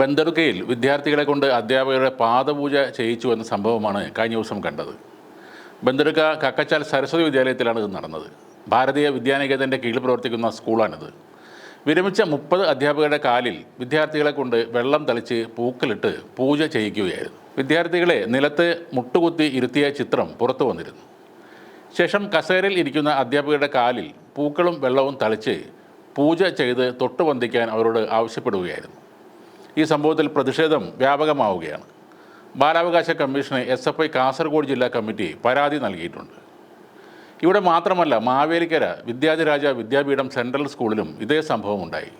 ബന്ദറുക്കയിൽ വിദ്യാർത്ഥികളെ കൊണ്ട് അധ്യാപകരുടെ പാദപൂജ ചെയ്യിച്ചു എന്ന സംഭവമാണ് കഴിഞ്ഞ ദിവസം കണ്ടത്. ബന്ദറുക്ക കക്കച്ചാൽ സരസ്വതി വിദ്യാലയത്തിലാണ് ഇത് നടന്നത്. ഭാരതീയ വിദ്യാനികേതൻ്റെ കീഴിൽ പ്രവർത്തിക്കുന്ന സ്കൂളാണിത്. വിരമിച്ച 30 അധ്യാപകരുടെ കാലിൽ വിദ്യാർത്ഥികളെ കൊണ്ട് വെള്ളം തളിച്ച് പൂക്കളിട്ട് പൂജ ചെയ്യിക്കുകയായിരുന്നു. വിദ്യാർത്ഥികളെ നിലത്ത് മുട്ടുകുത്തി ഇരുത്തിയ ചിത്രം പുറത്തു വന്നിരുന്നു. ശേഷം കസേരയിൽ ഇരിക്കുന്ന അധ്യാപകരുടെ കാലിൽ പൂക്കളും വെള്ളവും തളിച്ച് പൂജ ചെയ്ത് തൊട്ടുവന്ദിക്കാൻ അവരോട് ആവശ്യപ്പെടുകയായിരുന്നു. ഈ സംഭവത്തിൽ പ്രതിഷേധം വ്യാപകമാവുകയാണ്. ബാലാവകാശ കമ്മീഷന് SFI കാസർഗോഡ് ജില്ലാ കമ്മിറ്റി പരാതി നൽകിയിട്ടുണ്ട്. ഇവിടെ മാത്രമല്ല, മാവേലിക്കര വിദ്യാധിരാജ വിദ്യാപീഠം സെൻട്രൽ സ്കൂളിലും ഇതേ സംഭവം ഉണ്ടായി.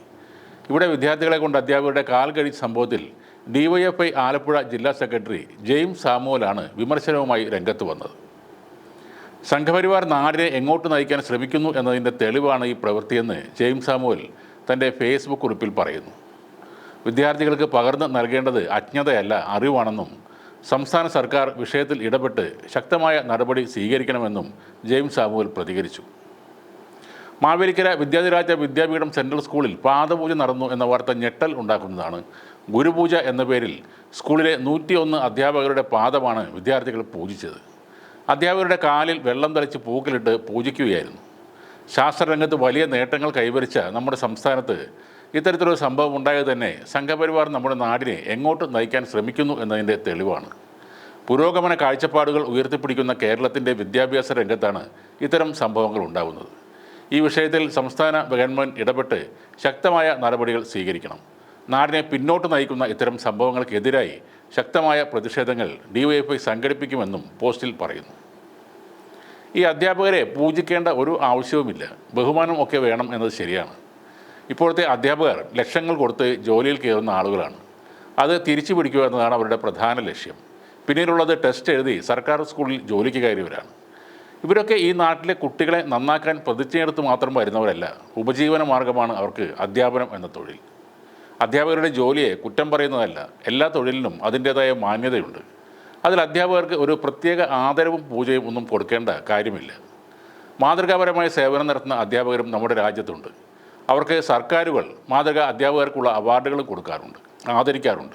ഇവിടെ വിദ്യാർത്ഥികളെ കൊണ്ട് അധ്യാപകരുടെ കാൽ കഴിച്ച സംഭവത്തിൽ DYFI ആലപ്പുഴ ജില്ലാ സെക്രട്ടറി ജെയിംസ് സാമുവലാണ് വിമർശനവുമായി രംഗത്ത് വന്നത്. സംഘപരിവാർ നാടിനെ എങ്ങോട്ട് നയിക്കാൻ ശ്രമിക്കുന്നു എന്നതിൻ്റെ തെളിവാണ് ഈ പ്രവൃത്തിയെന്ന് ജെയിംസ് സാമുവൽ തൻ്റെ ഫേസ്ബുക്ക് കുറിപ്പിൽ പറയുന്നു. വിദ്യാർത്ഥികൾക്ക് പകർന്നു നൽകേണ്ടത് അജ്ഞതയല്ല, അറിവാണെന്നും സംസ്ഥാന സർക്കാർ വിഷയത്തിൽ ഇടപെട്ട് ശക്തമായ നടപടി സ്വീകരിക്കണമെന്നും ജെയിംസ് സാമുവൽ പ്രതികരിച്ചു. മാവേലിക്കര വിദ്യാധിരാജ വിദ്യാപീഠം സെൻട്രൽ സ്കൂളിൽ പാദപൂജ നടന്നു എന്ന വാർത്ത ഞെട്ടൽ ഉണ്ടാക്കുന്നതാണ്. ഗുരുപൂജ എന്ന പേരിൽ സ്കൂളിലെ 101 അധ്യാപകരുടെ പാദമാണ് വിദ്യാർത്ഥികൾ പൂജിച്ചത്. അധ്യാപകരുടെ കാലിൽ വെള്ളം തളിച്ച് പൂക്കളിട്ട് പൂജിക്കുകയായിരുന്നു. ശാസ്ത്രരംഗത്ത് വലിയ നേട്ടങ്ങൾ കൈവരിച്ച നമ്മുടെ സംസ്ഥാനത്ത് ഇത്തരത്തിലൊരു സംഭവം ഉണ്ടായത് തന്നെ സംഘപരിവാർ നമ്മുടെ നാടിനെ എങ്ങോട്ട് നയിക്കാൻ ശ്രമിക്കുന്നു എന്നതിൻ്റെ തെളിവാണ്. പുരോഗമന കാഴ്ചപ്പാടുകൾ ഉയർത്തിപ്പിടിക്കുന്ന കേരളത്തിൻ്റെ വിദ്യാഭ്യാസ രംഗത്താണ് ഇത്തരം സംഭവങ്ങൾ ഉണ്ടാകുന്നത്. ഈ വിഷയത്തിൽ സംസ്ഥാന ഗവൺമെൻറ് ഇടപെട്ട് ശക്തമായ നടപടികൾ സ്വീകരിക്കണം. നാടിനെ പിന്നോട്ട് നയിക്കുന്ന ഇത്തരം സംഭവങ്ങൾക്കെതിരായി ശക്തമായ പ്രതിഷേധങ്ങൾ DYFI സംഘടിപ്പിക്കുമെന്നും പോസ്റ്റിൽ പറയുന്നു. ഈ അധ്യാപകരെ പൂജിക്കേണ്ട ഒരു ആവശ്യവുമില്ല, ബഹുമാനം ഒക്കെ വേണം എന്നത് ശരിയാണ്. ഇപ്പോഴത്തെ അധ്യാപകർ ലക്ഷങ്ങൾ കൊടുത്ത് ജോലിയിൽ കയറുന്ന ആളുകളാണ്. അത് തിരിച്ചു പിടിക്കുക എന്നതാണ് അവരുടെ പ്രധാന ലക്ഷ്യം. പിന്നീടുള്ളത് ടെസ്റ്റ് എഴുതി സർക്കാർ സ്കൂളിൽ ജോലിക്ക് കയറിയവരാണ്. ഇവരൊക്കെ ഈ നാട്ടിലെ കുട്ടികളെ നന്നാക്കാൻ പ്രതിജ്ഞയെടുത്ത് മാത്രം വരുന്നവരല്ല. ഉപജീവന മാർഗമാണ് അവർക്ക് അധ്യാപനം എന്ന തൊഴിൽ. അധ്യാപകരുടെ ജോലിയെ കുറ്റം പറയുന്നതല്ല, എല്ലാ തൊഴിലിനും അതിൻ്റേതായ മാന്യതയുണ്ട്. അതിൽ അധ്യാപകർക്ക് ഒരു പ്രത്യേക ആദരവും പൂജയും ഒന്നും കൊടുക്കേണ്ട കാര്യമില്ല. മാതൃകാപരമായ സേവനം നടത്തുന്ന അധ്യാപകരും നമ്മുടെ രാജ്യത്തുണ്ട്. അവർക്ക് സർക്കാരുകൾ മാതൃക അധ്യാപകർക്കുള്ള അവാർഡുകളും കൊടുക്കാറുണ്ട്, ആദരിക്കാറുണ്ട്.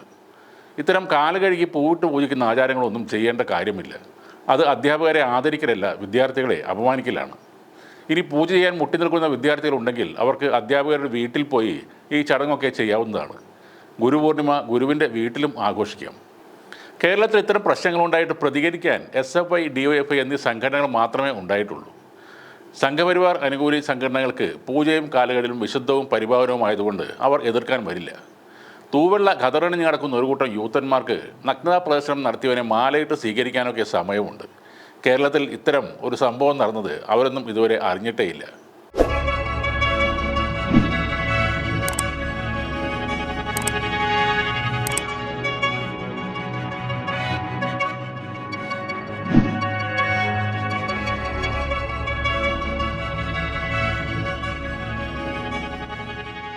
ഇത്തരം കാലുകഴുകി പൂവിട്ട് പൂജിക്കുന്ന ആചാരങ്ങളൊന്നും ചെയ്യേണ്ട കാര്യമില്ല. അത് അധ്യാപകരെ ആദരിക്കലല്ല, വിദ്യാർത്ഥികളെ അപമാനിക്കലാണ്. ഇനി പൂജ ചെയ്യാൻ മുട്ടി നിൽക്കുന്ന വിദ്യാർത്ഥികളുണ്ടെങ്കിൽ അവർക്ക് അധ്യാപകരുടെ വീട്ടിൽ പോയി ഈ ചടങ്ങൊക്കെ ചെയ്യാവുന്നതാണ്. ഗുരുപൂർണിമ ഗുരുവിൻ്റെ വീട്ടിലും ആഘോഷിക്കാം. കേരളത്തിൽ ഇത്തരം പ്രശ്നങ്ങളുണ്ടായിട്ട് പ്രതികരിക്കാൻ SFI, DYFI എന്നീ സംഘടനകൾ മാത്രമേ ഉണ്ടായിട്ടുള്ളൂ. സംഘപരിവാർ അനുകൂലി സംഘടനകൾക്ക് പൂജയും കാലുകളിലും വിശുദ്ധവും പരിപാവനവുമായതുകൊണ്ട് അവർ എതിർക്കാൻ വരില്ല. തൂവെള്ള ഖതറണിഞ്ഞ് നടക്കുന്ന ഒരു കൂട്ടം യൂത്തന്മാർക്ക് നഗ്നതാ പ്രദർശനം നടത്തിയവനെ മാലയിട്ട് സ്വീകരിക്കാനൊക്കെ സമയമുണ്ട്. കേരളത്തിൽ ഇത്തരം ഒരു സംഭവം നടന്നത് അവരൊന്നും ഇതുവരെ അറിഞ്ഞിട്ടേയില്ല.